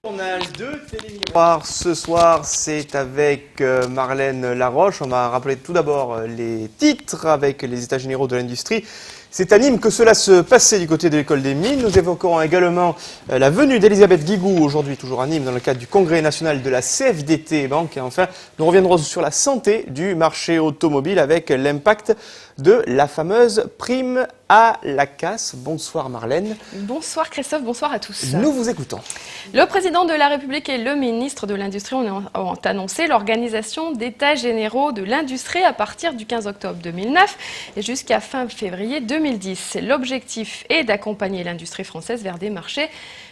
Journal de Télémiroir ce soir, c'est avec Marlène Laroche. On va rappeler tout d'abord les titres avec les états généraux de l'industrie. C'est à Nîmes que cela se passait du côté de l'école des mines. Nous évoquerons également la venue d'Elisabeth Guigou, aujourd'hui toujours à Nîmes, dans le cadre du congrès national de la CFDT Banque. Et enfin, nous reviendrons sur la santé du marché automobile avec l'impact de la fameuse prime à la casse. Bonsoir Marlène. Bonsoir Christophe, bonsoir à tous. Nous vous écoutons. Le président de la République et le ministre de l'Industrie ont annoncé l'organisation d'états généraux de l'industrie à partir du 15 octobre 2009 et jusqu'à fin février 2010. L'objectif est d'accompagner l'industrie française vers des marchés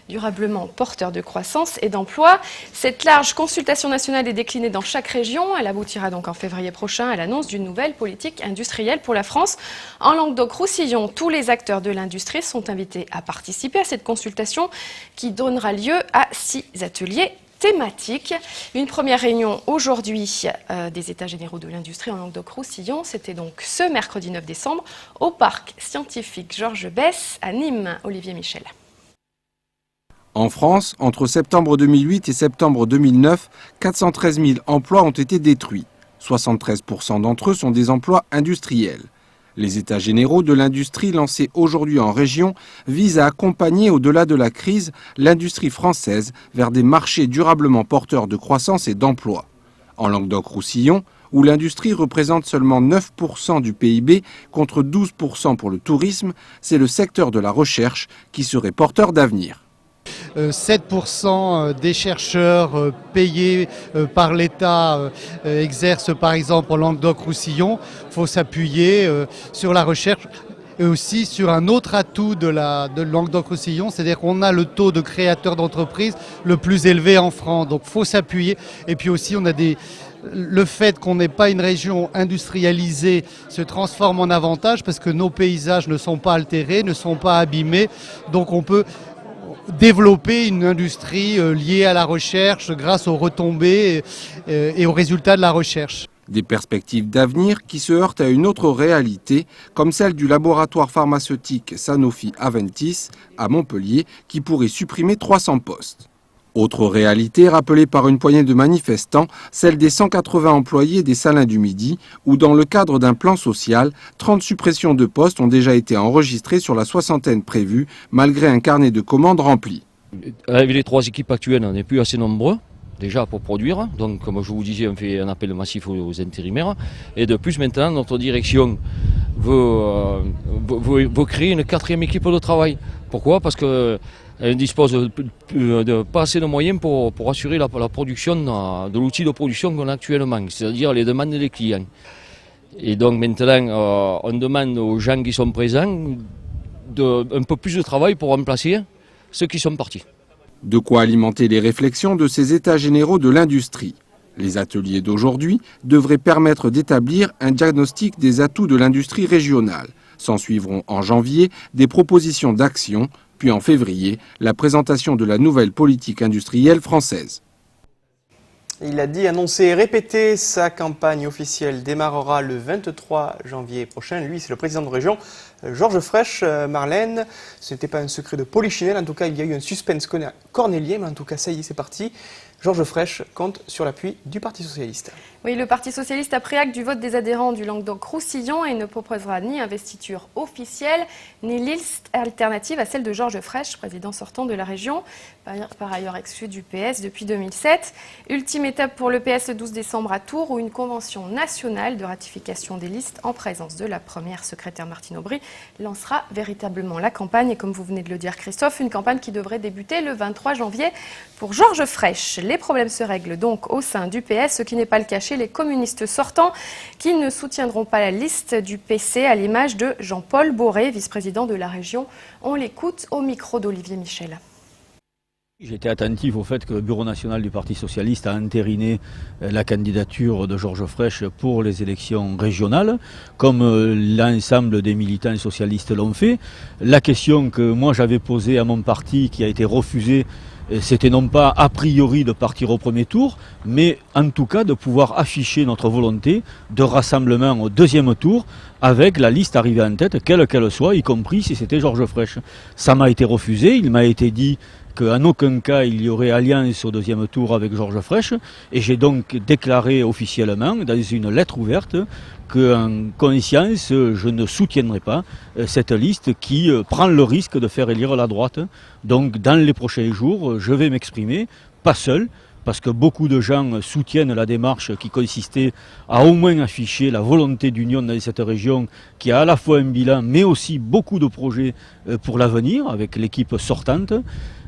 durablement porteurs de croissance et d'emploi. Cette large consultation nationale est déclinée dans chaque région. Elle aboutira donc en février prochain à l'annonce d'une nouvelle politique industrielle pour la France. En Languedoc-Roussillon, tous les acteurs de l'industrie sont invités à participer à cette consultation qui donnera lieu à 6 ateliers thématiques. Une première réunion aujourd'hui des états généraux de l'industrie en Languedoc-Roussillon. C'était donc ce mercredi 9 décembre au parc scientifique Georges Besse à Nîmes. Olivier Michel. En France, entre septembre 2008 et septembre 2009, 413 000 emplois ont été détruits. 73% d'entre eux sont des emplois industriels. Les états généraux de l'industrie lancés aujourd'hui en région visent à accompagner au-delà de la crise l'industrie française vers des marchés durablement porteurs de croissance et d'emploi. En Languedoc-Roussillon, où l'industrie représente seulement 9% du PIB contre 12% pour le tourisme, c'est le secteur de la recherche qui serait porteur d'avenir. 7% des chercheurs payés par l'État exercent par exemple en Languedoc-Roussillon. Il faut s'appuyer sur la recherche et aussi sur un autre atout de Languedoc-Roussillon, c'est-à-dire qu'on a le taux de créateurs d'entreprises le plus élevé en France. Donc il faut s'appuyer. Et puis aussi on a le fait qu'on n'ait pas une région industrialisée se transforme en avantage parce que nos paysages ne sont pas altérés, ne sont pas abîmés. Donc on peut développer une industrie liée à la recherche grâce aux retombées et aux résultats de la recherche. Des perspectives d'avenir qui se heurtent à une autre réalité, comme celle du laboratoire pharmaceutique Sanofi-Aventis à Montpellier, qui pourrait supprimer 300 postes. Autre réalité rappelée par une poignée de manifestants, celle des 180 employés des Salins du Midi, où dans le cadre d'un plan social, 30 suppressions de postes ont déjà été enregistrées sur la soixantaine prévue, malgré un carnet de commandes rempli. Avec les 3 équipes actuelles, on n'est plus assez nombreux, déjà pour produire. Donc, comme je vous disais, on fait un appel massif aux intérimaires. Et de plus, maintenant, notre direction veut créer une 4e équipe de travail. Pourquoi ? Parce que elle dispose de pas assez de moyens pour assurer la production de l'outil de production qu'on a actuellement, c'est-à-dire les demandes des clients. Et donc maintenant, on demande aux gens qui sont présents un peu plus de travail pour remplacer ceux qui sont partis. De quoi alimenter les réflexions de ces états généraux de l'industrie. Les ateliers d'aujourd'hui devraient permettre d'établir un diagnostic des atouts de l'industrie régionale. S'en suivront en janvier des propositions d'action, puis en février, la présentation de la nouvelle politique industrielle française. Il a dit annoncer et répéter, sa campagne officielle démarrera le 23 janvier prochain. Lui, c'est le président de région, Georges Frêche. Marlène, ce n'était pas un secret de polichinelle, en tout cas il y a eu un suspense cornélien, mais en tout cas ça y est, c'est parti. Georges Frêche compte sur l'appui du Parti socialiste. Oui, le Parti socialiste a pris acte du vote des adhérents du Languedoc-Roussillon et ne proposera ni investiture officielle, ni liste alternative à celle de Georges Frêche, président sortant de la région, par ailleurs exclu du PS depuis 2007. Ultime étape pour le PS le 12 décembre à Tours, où une convention nationale de ratification des listes en présence de la première secrétaire Martine Aubry lancera véritablement la campagne. Et comme vous venez de le dire Christophe, une campagne qui devrait débuter le 23 janvier pour Georges Frêche. Les problèmes se règlent donc au sein du PS, ce qui n'est pas le cas chez les communistes sortants qui ne soutiendront pas la liste du PC, à l'image de Jean-Paul Boré, vice-président de la région. On l'écoute au micro d'Olivier Michel. J'étais attentif au fait que le Bureau national du Parti socialiste a entériné la candidature de Georges Frêche pour les élections régionales, comme l'ensemble des militants socialistes l'ont fait. La question que moi j'avais posée à mon parti, qui a été refusée, c'était non pas a priori de partir au premier tour, mais en tout cas de pouvoir afficher notre volonté de rassemblement au deuxième tour avec la liste arrivée en tête, quelle qu'elle soit, y compris si c'était Georges Frêche. Ça m'a été refusé, il m'a été dit qu'en aucun cas il y aurait alliance au deuxième tour avec Georges Frêche. Et j'ai donc déclaré officiellement dans une lettre ouverte qu'en conscience, je ne soutiendrai pas cette liste qui prend le risque de faire élire la droite. Donc dans les prochains jours, je vais m'exprimer, pas seul, parce que beaucoup de gens soutiennent la démarche qui consistait à au moins afficher la volonté d'union dans cette région qui a à la fois un bilan mais aussi beaucoup de projets pour l'avenir avec l'équipe sortante.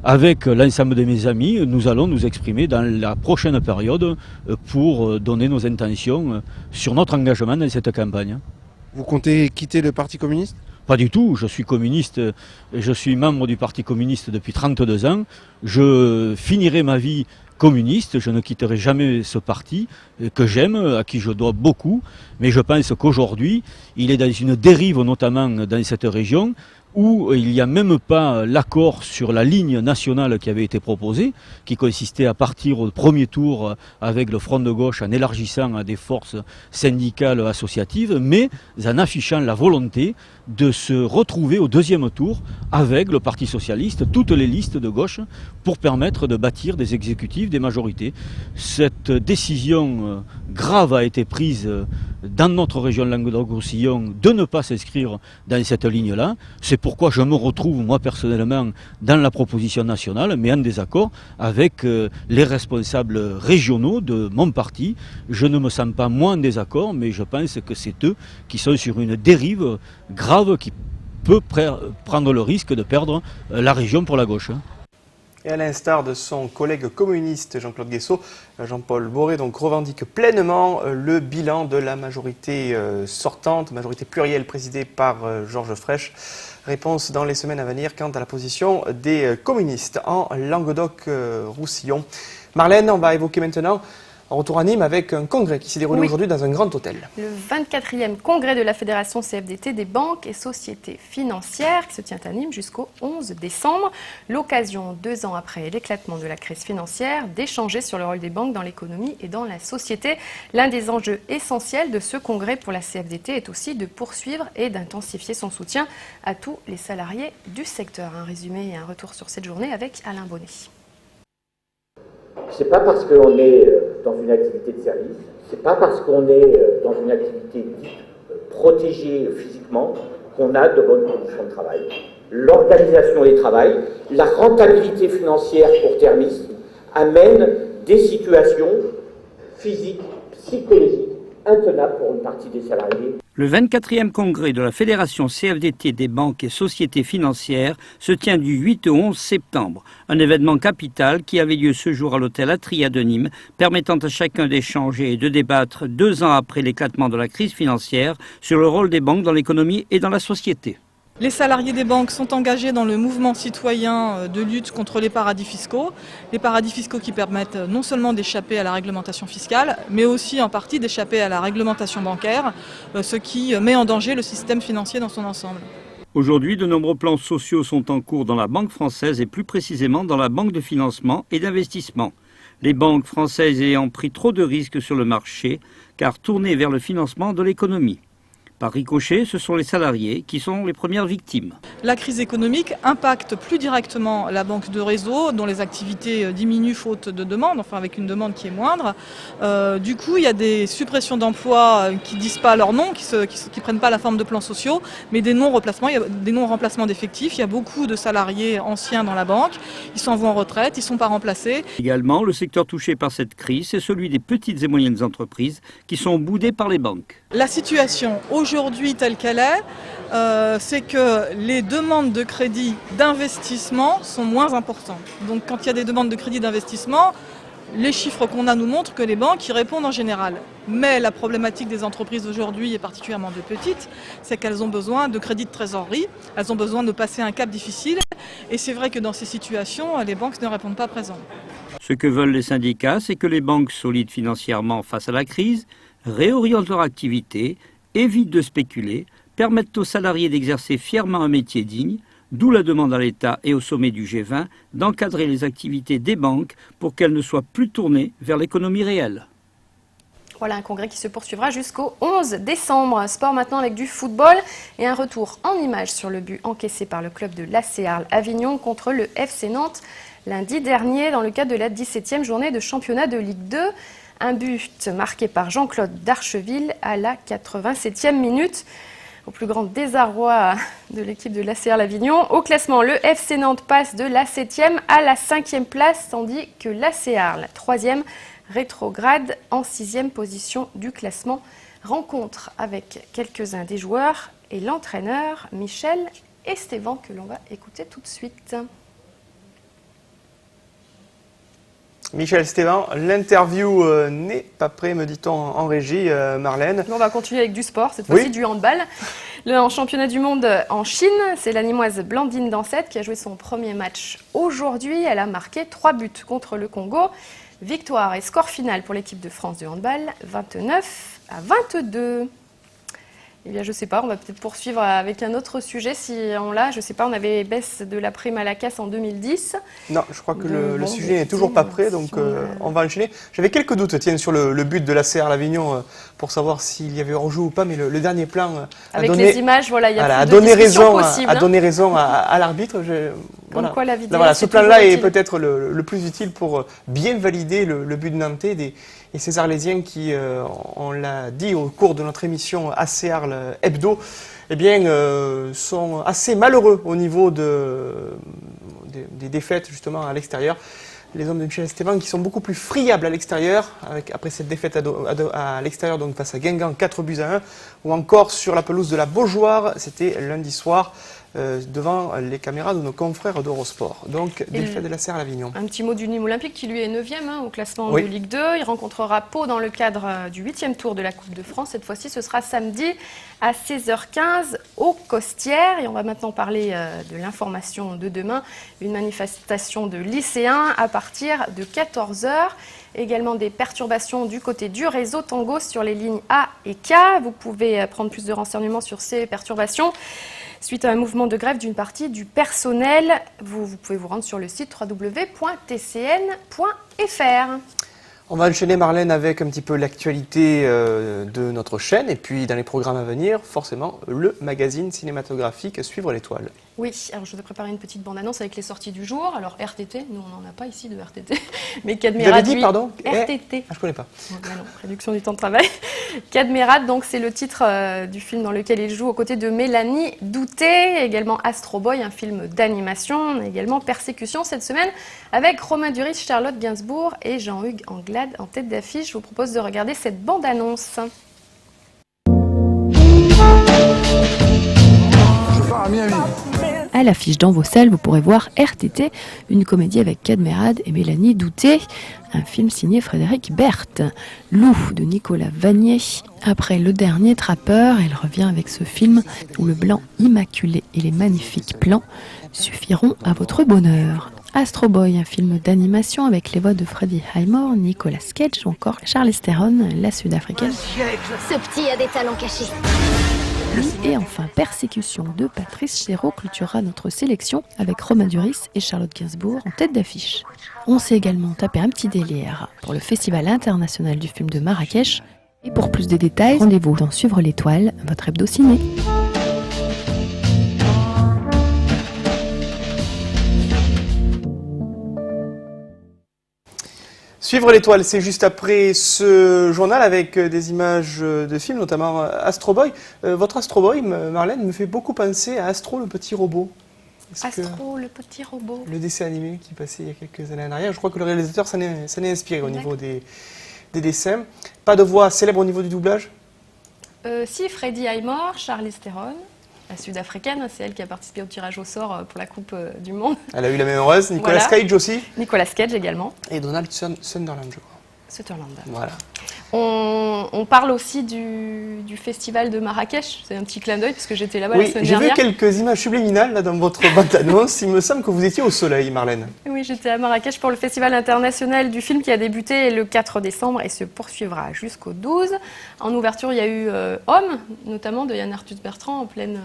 Avec l'ensemble de mes amis, nous allons nous exprimer dans la prochaine période pour donner nos intentions sur notre engagement dans cette campagne. Vous comptez quitter le Parti communiste ? Pas du tout, je suis communiste, je suis membre du Parti communiste depuis 32 ans. Je finirai ma vie communiste, je ne quitterai jamais ce parti que j'aime, à qui je dois beaucoup, mais je pense qu'aujourd'hui, il est dans une dérive, notamment dans cette région, où il n'y a même pas l'accord sur la ligne nationale qui avait été proposée, qui consistait à partir au premier tour avec le Front de gauche en élargissant à des forces syndicales associatives, mais en affichant la volonté de se retrouver au deuxième tour avec le Parti socialiste, toutes les listes de gauche, pour permettre de bâtir des exécutifs, des majorités. Cette décision grave a été prise dans notre région Languedoc-Roussillon de ne pas s'inscrire dans cette ligne-là. C'est pourquoi je me retrouve, moi personnellement, dans la proposition nationale, mais en désaccord avec les responsables régionaux de mon parti. Je ne me sens pas moins en désaccord, mais je pense que c'est eux qui sont sur une dérive grave qui peut prendre le risque de perdre la région pour la gauche. Et à l'instar de son collègue communiste Jean-Claude Guessot, Jean-Paul Boré donc revendique pleinement le bilan de la majorité sortante, majorité plurielle présidée par Georges Frêche. Réponse dans les semaines à venir quant à la position des communistes en Languedoc-Roussillon. Marlène, on va évoquer maintenant un retour à Nîmes avec un congrès qui s'est déroulé aujourd'hui dans un grand hôtel. Le 24e congrès de la Fédération CFDT des banques et sociétés financières qui se tient à Nîmes jusqu'au 11 décembre. L'occasion, 2 ans après l'éclatement de la crise financière, d'échanger sur le rôle des banques dans l'économie et dans la société. L'un des enjeux essentiels de ce congrès pour la CFDT est aussi de poursuivre et d'intensifier son soutien à tous les salariés du secteur. Un résumé et un retour sur cette journée avec Alain Bonnet. C'est pas parce qu'on est dans une activité de service, c'est pas parce qu'on est dans une activité dite protégée physiquement qu'on a de bonnes conditions de travail. L'organisation des travails, la rentabilité financière court-termiste amène des situations physiques, psychologiques intenables pour une partie des salariés. Le 24e congrès de la Fédération CFDT des banques et sociétés financières se tient du 8 au 11 septembre. Un événement capital qui avait lieu ce jour à l'hôtel Atria de Nîmes, permettant à chacun d'échanger et de débattre 2 ans après l'éclatement de la crise financière sur le rôle des banques dans l'économie et dans la société. Les salariés des banques sont engagés dans le mouvement citoyen de lutte contre les paradis fiscaux qui permettent non seulement d'échapper à la réglementation fiscale, mais aussi en partie d'échapper à la réglementation bancaire, ce qui met en danger le système financier dans son ensemble. Aujourd'hui, de nombreux plans sociaux sont en cours dans la Banque française et plus précisément dans la Banque de financement et d'investissement. Les banques françaises ayant pris trop de risques sur le marché, car tournées vers le financement de l'économie. Par ricochet, ce sont les salariés qui sont les premières victimes. La crise économique impacte plus directement la banque de réseau, dont les activités diminuent faute de demande, enfin avec une demande qui est moindre. Du coup, il y a des suppressions d'emplois qui ne disent pas leur nom, qui ne prennent pas la forme de plans sociaux, mais des non-remplacements. Il y a des non-remplacements d'effectifs. Il y a beaucoup de salariés anciens dans la banque. Ils s'en vont en retraite, ils ne sont pas remplacés. Également, le secteur touché par cette crise, c'est celui des petites et moyennes entreprises qui sont boudées par les banques. La situation aujourd'hui telle qu'elle est, c'est que les demandes de crédit d'investissement sont moins importantes. Donc quand il y a des demandes de crédit d'investissement, les chiffres qu'on a nous montrent que les banques y répondent en général. Mais la problématique des entreprises aujourd'hui, et particulièrement de petites, c'est qu'elles ont besoin de crédit de trésorerie, elles ont besoin de passer un cap difficile. Et c'est vrai que dans ces situations, les banques ne répondent pas présent. Ce que veulent les syndicats, c'est que les banques solides financièrement face à la crise réorientent leur activité, évitent de spéculer, permettent aux salariés d'exercer fièrement un métier digne, d'où la demande à l'État et au sommet du G20 d'encadrer les activités des banques pour qu'elles ne soient plus tournées vers l'économie réelle. Voilà un congrès qui se poursuivra jusqu'au 11 décembre. Sport maintenant avec du football et un retour en images sur le but encaissé par le club de l'AC Arles Avignon contre le FC Nantes. lundi dernier dans le cadre de la 17e journée de championnat de Ligue 2. Un but marqué par Jean-Claude Darcheville à la 87e minute. Au plus grand désarroi de l'équipe de l'ACR L'Avignon. Au classement, le FC Nantes passe de la 7e à la 5e place, tandis que l'ACR, la 3e, rétrograde en 6e position du classement. Rencontre avec quelques-uns des joueurs et l'entraîneur Michel Esteban que l'on va écouter tout de suite. Michel Esteban, l'interview n'est pas prêt, me dit-on en régie, Marlène. On va continuer avec du sport, cette fois-ci du handball. En championnat du monde en Chine, c'est l'Animoise Blandine Dansette qui a joué son premier match aujourd'hui. Elle a marqué 3 buts contre le Congo. Victoire et score final pour l'équipe de France du handball, 29-22. Eh bien, je ne sais pas, on va peut-être poursuivre avec un autre sujet si on l'a. Je ne sais pas, on avait baisse de la prime à la casse en 2010. Non, je crois que le sujet n'est toujours pas prêt, donc on va enchaîner. J'avais quelques doutes, tiens, sur le but de l'ACR L'Avignon pour savoir s'il y avait hors-jeu ou pas, mais le dernier plan avec les images, voilà, il y a a plus de discussion possible. A donné raison à l'arbitre. Comme quoi la vidéo, voilà, ce plan-là est peut-être le plus utile pour bien valider le but de Nantais et ces Arlésiens qui, on l'a dit au cours de notre émission AC Arles Hebdo, eh bien, sont assez malheureux au niveau des défaites justement à l'extérieur. Les hommes de Michel Esteban qui sont beaucoup plus friables à l'extérieur, après cette défaite à l'extérieur donc face à Guingamp 4-1, ou encore sur la pelouse de la Beaujoire, c'était lundi soir, devant les caméras de nos confrères d'Eurosport. Donc, défaite de l'ACR L'Avignon. Un petit mot du Nîmes Olympique qui lui est 9e au classement de Ligue 2. Il rencontrera Pau dans le cadre du 8e tour de la Coupe de France. Cette fois-ci, ce sera samedi à 16h15 au Costières. Et on va maintenant parler de l'information de demain. Une manifestation de lycéens à partir de 14h. Également des perturbations du côté du réseau Tango sur les lignes A et K. Vous pouvez prendre plus de renseignements sur ces perturbations. Suite à un mouvement de grève d'une partie du personnel, vous pouvez vous rendre sur le site www.tcn.fr. On va enchaîner, Marlène, avec un petit peu l'actualité de notre chaîne et puis dans les programmes à venir, forcément, le magazine cinématographique Suivre l'étoile. Oui, alors je vous ai préparé une petite bande-annonce avec les sorties du jour. Alors RTT, nous on n'en a pas ici de RTT, mais Cadmerade. Vous avez dit, pardon RTT. Ah, je ne connais pas. Non, réduction du temps de travail. Cadmerade, donc c'est le titre du film dans lequel il joue aux côtés de Mélanie Douté, également Astro Boy, un film d'animation, également Persécution cette semaine, avec Romain Duris, Charlotte Gainsbourg et Jean-Hugues Anglade en tête d'affiche. Je vous propose de regarder cette bande-annonce. À l'affiche dans vos salles, vous pourrez voir RTT, une comédie avec Cadmerade et Mélanie Douté, un film signé Frédéric Berthe. Loup de Nicolas Vanier. Après Le Dernier Trappeur, il revient avec ce film où le blanc immaculé et les magnifiques plans suffiront à votre bonheur. Astro Boy, un film d'animation avec les voix de Freddie Highmore, Nicolas Cage ou encore Charlize Theron, la sud-africaine. Ce petit a des talents cachés. Et enfin, Persécution de Patrice Chéreau clôturera notre sélection avec Romain Duris et Charlotte Gainsbourg en tête d'affiche. On s'est également tapé un petit délire pour le Festival international du film de Marrakech. Et pour plus de détails, rendez-vous dans Suivre l'étoile, votre hebdo ciné. Suivre l'étoile, c'est juste après ce journal avec des images de films, notamment Astro Boy. Votre Astro Boy, Marlène, me fait beaucoup penser à Astro, le petit robot. Astro, le petit robot. Le dessin animé qui passait il y a quelques années en arrière. Je crois que le réalisateur s'en est inspiré au niveau des dessins. Pas de voix célèbre au niveau du doublage? Si, Freddie Highmore, Charlize Theron. La sud-africaine, c'est elle qui a participé au tirage au sort pour la Coupe du Monde. Elle a eu la même heureuse. Nicolas Cage aussi. Nicolas Cage également. Et Donald Sutherland, je crois. Sutherland. Voilà. On parle aussi du festival de Marrakech. C'est un petit clin d'œil parce que j'étais là-bas la semaine dernière. J'ai vu quelques images subliminales là, dans votre bande-annonce. Il me semble que vous étiez au soleil, Marlène. Oui, j'étais à Marrakech pour le festival international du film qui a débuté le 4 décembre et se poursuivra jusqu'au 12. En ouverture, il y a eu Homme, notamment de Yann Arthus Bertrand en pleine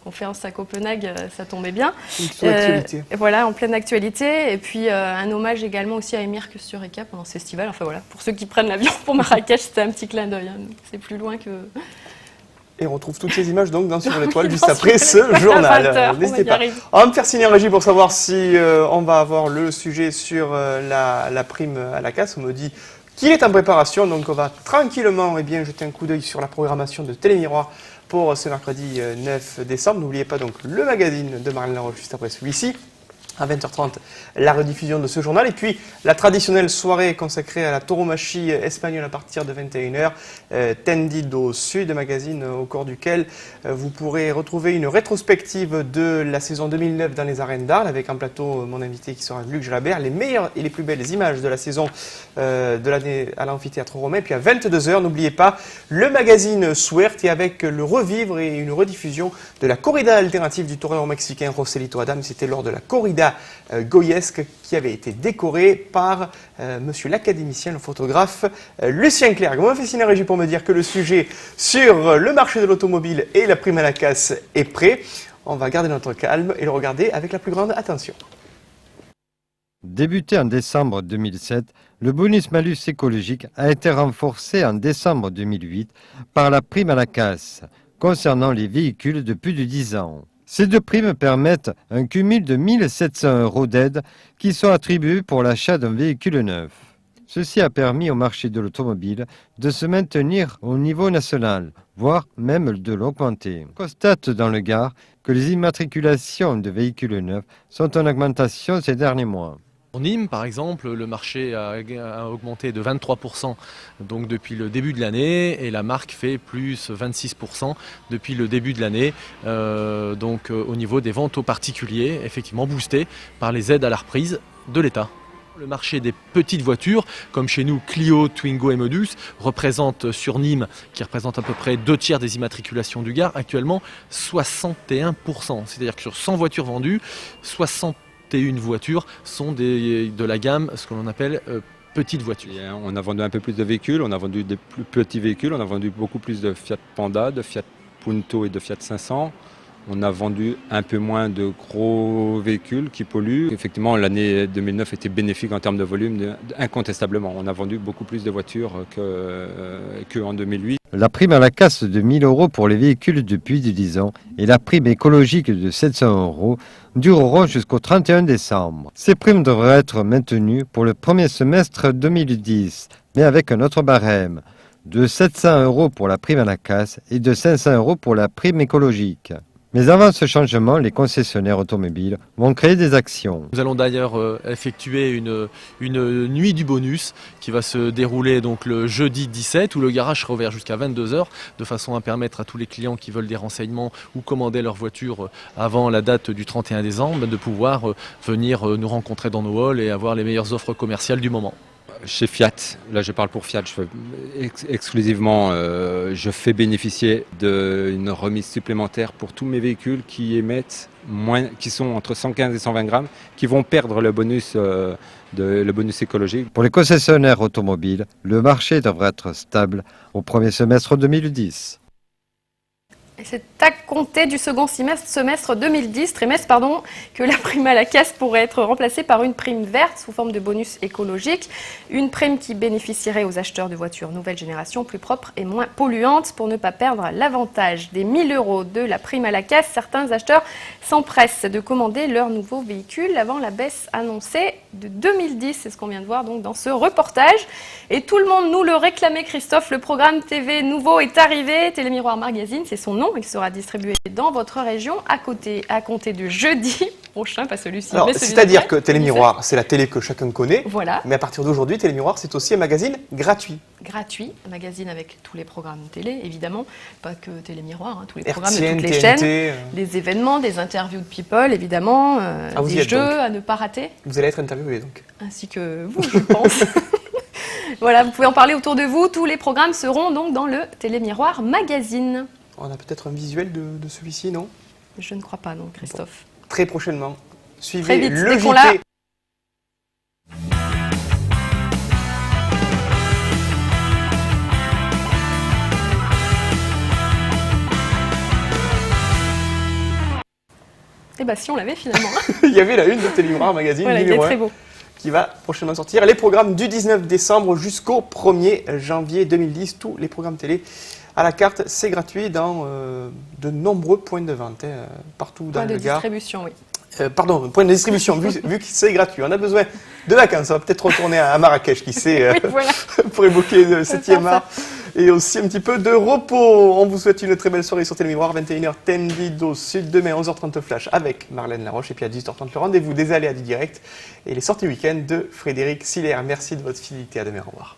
conférence à Copenhague, ça tombait bien. Actualité. Voilà, en pleine actualité. Et puis un hommage également aussi à Emir Kusturica pendant ce festival. Enfin voilà, pour ceux qui prennent l'avion pour Marrakech, c'était un petit clin d'œil. Hein. C'est plus loin Et on retrouve toutes ces images donc dans Sur l'Étoile juste Dans après Sur ce l'Étoile, journal. à 20h, N'hésitez on va y pas. arriver. On va me faire signer en régie pour savoir si on va avoir le sujet sur la prime à la casse. On me dit qu'il est en préparation, donc on va tranquillement jeter un coup d'œil sur la programmation de Télémiroir pour ce mercredi 9 décembre. N'oubliez pas donc le magazine de Marlène Laroche juste après celui-ci. À 20h30, la rediffusion de ce journal. Et puis, la traditionnelle soirée consacrée à la tauromachie espagnole à partir de 21h. Tendido Sud, magazine au cours duquel vous pourrez retrouver une rétrospective de la saison 2009 dans les arènes d'Arles, avec en plateau mon invité qui sera Luc Jalabert, les meilleures et les plus belles images de la saison de l'année à l'amphithéâtre romain. Et puis à 22h, n'oubliez pas le magazine Suert, et avec le revivre et une rediffusion de la corrida alternative du torero mexicain Joselito Adam. C'était lors de la corrida goyesque qui avait été décorée par monsieur l'académicien, le photographe Lucien Clerc. On m'a fait signer la régie pour me dire que le sujet sur le marché de l'automobile et la prime à la casse est prêt. On va garder notre calme et le regarder avec la plus grande attention. Débuté en décembre 2007, le bonus-malus écologique a été renforcé en décembre 2008 par la prime à la casse concernant les véhicules de plus de 10 ans. Ces deux primes permettent un cumul de 1 700 € d'aide qui sont attribués pour l'achat d'un véhicule neuf. Ceci a permis au marché de l'automobile de se maintenir au niveau national, voire même de l'augmenter. On constate dans le Gard que les immatriculations de véhicules neufs sont en augmentation ces derniers mois. Pour Nîmes, par exemple, le marché a augmenté de 23% donc depuis le début de l'année, et la marque fait plus 26% depuis le début de l'année, au niveau des ventes aux particuliers, effectivement boosté par les aides à la reprise de l'État. Le marché des petites voitures, comme chez nous Clio, Twingo et Modus, représente sur Nîmes, qui représente à peu près 2/3 des immatriculations du Gard, actuellement 61%. C'est-à-dire que sur 100 voitures vendues, 61 voitures sont de la gamme, ce que l'on appelle petites voitures. On a vendu un peu plus de véhicules, on a vendu des plus petits véhicules, on a vendu beaucoup plus de Fiat Panda, de Fiat Punto et de Fiat 500. On a vendu un peu moins de gros véhicules qui polluent. Effectivement, l'année 2009 était bénéfique en termes de volume, incontestablement. On a vendu beaucoup plus de voitures qu'en 2008. La prime à la casse de 1 000 € pour les véhicules de plus de 10 ans et la prime écologique de 700 € dureront jusqu'au 31 décembre. Ces primes devraient être maintenues pour le premier semestre 2010, mais avec un autre barème, de 700 € pour la prime à la casse et de 500 € pour la prime écologique. Mais avant ce changement, les concessionnaires automobiles vont créer des actions. Nous allons d'ailleurs effectuer une nuit du bonus qui va se dérouler donc le jeudi 17, où le garage sera ouvert jusqu'à 22h, de façon à permettre à tous les clients qui veulent des renseignements ou commander leur voiture avant la date du 31 décembre de pouvoir venir nous rencontrer dans nos halls et avoir les meilleures offres commerciales du moment. Chez Fiat, là je parle pour Fiat, exclusivement, je fais bénéficier d'une remise supplémentaire pour tous mes véhicules qui émettent qui sont entre 115 et 120 grammes, qui vont perdre le bonus écologique. Pour les concessionnaires automobiles, le marché devrait être stable au premier semestre 2010. C'est à compter du second semestre 2010, que la prime à la casse pourrait être remplacée par une prime verte sous forme de bonus écologique. Une prime qui bénéficierait aux acheteurs de voitures nouvelle génération, plus propres et moins polluantes. Pour ne pas perdre l'avantage des 1 000 € de la prime à la casse, certains acheteurs s'empressent de commander leur nouveau véhicule avant la baisse annoncée de 2010. C'est ce qu'on vient de voir donc dans ce reportage. Et tout le monde nous le réclamait, Christophe. Le programme TV nouveau est arrivé. Télémiroir Magazine, c'est son nom. Il sera distribué dans votre région à compter de jeudi prochain, pas celui-ci. C'est-à-dire que Télémiroir, c'est la télé que chacun connaît. Voilà. Mais à partir d'aujourd'hui, Télémiroir, c'est aussi un magazine gratuit. Gratuit, un magazine avec tous les programmes télé, évidemment. Pas que Télémiroir, tous les RTN, programmes de toutes les TNT, chaînes. Des événements, des interviews de people, évidemment. Des jeux à ne pas rater. Vous allez être interviewé donc. Ainsi que vous, je pense. Voilà, vous pouvez en parler autour de vous. Tous les programmes seront donc dans le Télémiroir Magazine. On a peut-être un visuel de celui-ci, non? Je ne crois pas, non, Christophe. Bon, très prochainement. Suivez très vite, le dès qu'on JT. l'a. Eh bien, si on l'avait finalement. Il y avait la une de Télémiroir Magazine, voilà, numéro 1, très beau. qui va prochainement sortir. Les programmes du 19 décembre jusqu'au 1er janvier 2010, tous les programmes télé à la carte. C'est gratuit dans de nombreux points de vente, partout dans le Gard. Point de distribution, oui. Pardon, point de distribution, vu que c'est gratuit. On a besoin de vacances, on va peut-être retourner à Marrakech, qui sait, Oui, voilà. pour évoquer le 7e art. Et aussi un petit peu de repos. On vous souhaite une très belle soirée sur Télémémoire, 21h, Tendido Sud, demain 11h30 Flash avec Marlène Laroche, et puis à 18h30 le rendez-vous des aléas du direct et les sorties week-end de Frédéric Siller. Merci de votre fidélité, à demain, au revoir.